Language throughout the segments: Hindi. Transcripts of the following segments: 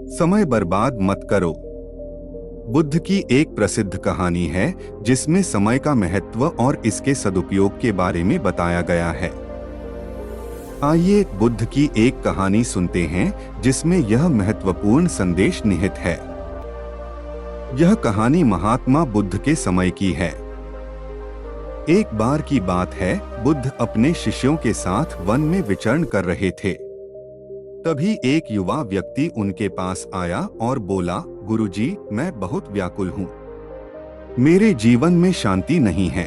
समय बर्बाद मत करो। बुद्ध की एक प्रसिद्ध कहानी है जिसमें समय का महत्व और इसके सदुपयोग के बारे में बताया गया है। आइए बुद्ध की एक कहानी सुनते हैं जिसमें यह महत्वपूर्ण संदेश निहित है। यह कहानी महात्मा बुद्ध के समय की है। एक बार की बात है, बुद्ध अपने शिष्यों के साथ वन में विचरण कर रहे थे। तभी एक युवा व्यक्ति उनके पास आया और बोला, गुरुजी, मैं बहुत व्याकुल हूँ। मेरे जीवन में शांति नहीं है।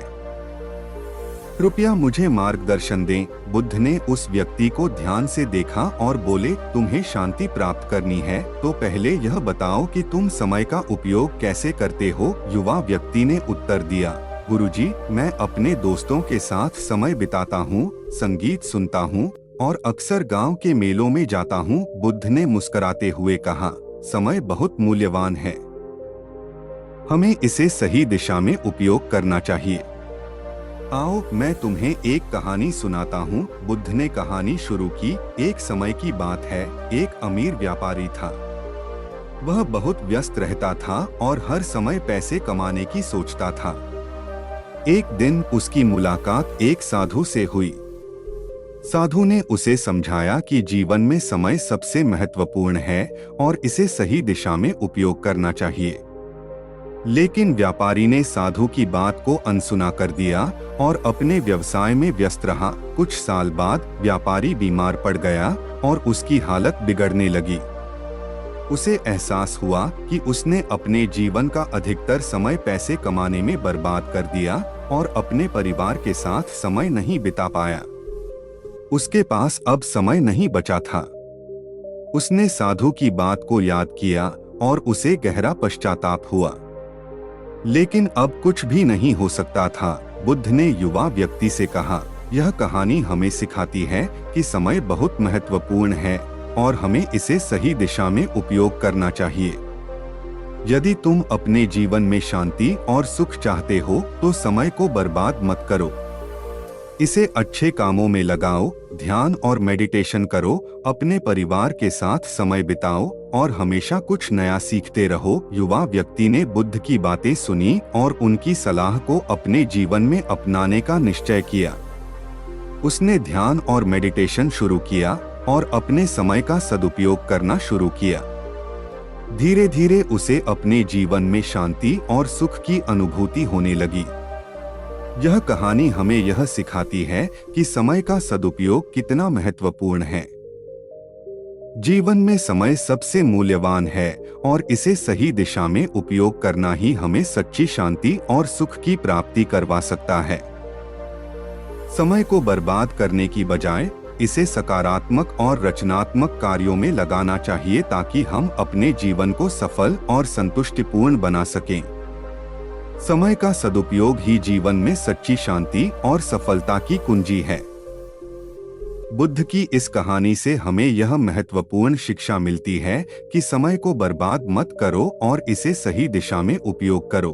कृपया मुझे मार्गदर्शन दें। बुद्ध ने उस व्यक्ति को ध्यान से देखा और बोले, तुम्हें शांति प्राप्त करनी है तो पहले यह बताओ कि तुम समय का उपयोग कैसे करते हो। युवा व्यक्ति ने उत्तर दिया, गुरुजी, मैं अपने दोस्तों के साथ समय बिताता हूँ, संगीत सुनता हूँ और अक्सर गांव के मेलों में जाता हूँ। बुद्ध ने मुस्कुराते हुए कहा, समय बहुत मूल्यवान है, हमें इसे सही दिशा में उपयोग करना चाहिए। आओ मैं तुम्हें एक कहानी सुनाता हूँ। बुद्ध ने कहानी शुरू की। एक समय की बात है, एक अमीर व्यापारी था। वह बहुत व्यस्त रहता था और हर समय पैसे कमाने की सोचता था। एक दिन उसकी मुलाकात एक साधु से हुई। साधु ने उसे समझाया कि जीवन में समय सबसे महत्वपूर्ण है और इसे सही दिशा में उपयोग करना चाहिए। लेकिन व्यापारी ने साधु की बात को अनसुना कर दिया और अपने व्यवसाय में व्यस्त रहा। कुछ साल बाद व्यापारी बीमार पड़ गया और उसकी हालत बिगड़ने लगी। उसे एहसास हुआ कि उसने अपने जीवन का अधिकतर समय पैसे कमाने में बर्बाद कर दिया और अपने परिवार के साथ समय नहीं बिता पाया। उसके पास अब समय नहीं बचा था। उसने साधु की बात को याद किया और उसे गहरा पश्चाताप हुआ। लेकिन अब कुछ भी नहीं हो सकता था। बुद्ध ने युवा व्यक्ति से कहा, यह कहानी हमें सिखाती है कि समय बहुत महत्वपूर्ण है और हमें इसे सही दिशा में उपयोग करना चाहिए। यदि तुम अपने जीवन में शांति और सुख चाहते हो तो समय को बर्बाद मत करो। इसे अच्छे कामों में लगाओ, ध्यान और मेडिटेशन करो, अपने परिवार के साथ समय बिताओ और हमेशा कुछ नया सीखते रहो। युवा व्यक्ति ने बुद्ध की बातें सुनी और उनकी सलाह को अपने जीवन में अपनाने का निश्चय किया। उसने ध्यान और मेडिटेशन शुरू किया और अपने समय का सदुपयोग करना शुरू किया। धीरे धीरे उसे अपने जीवन में शांति और सुख की अनुभूति होने लगी। यह कहानी हमें यह सिखाती है कि समय का सदुपयोग कितना महत्वपूर्ण है। जीवन में समय सबसे मूल्यवान है और इसे सही दिशा में उपयोग करना ही हमें सच्ची शांति और सुख की प्राप्ति करवा सकता है। समय को बर्बाद करने की बजाय इसे सकारात्मक और रचनात्मक कार्यों में लगाना चाहिए ताकि हम अपने जीवन को सफल और संतुष्टिपूर्ण बना सकें। समय का सदुपयोग ही जीवन में सच्ची शांति और सफलता की कुंजी है। बुद्ध की इस कहानी से हमें यह महत्वपूर्ण शिक्षा मिलती है कि समय को बर्बाद मत करो और इसे सही दिशा में उपयोग करो।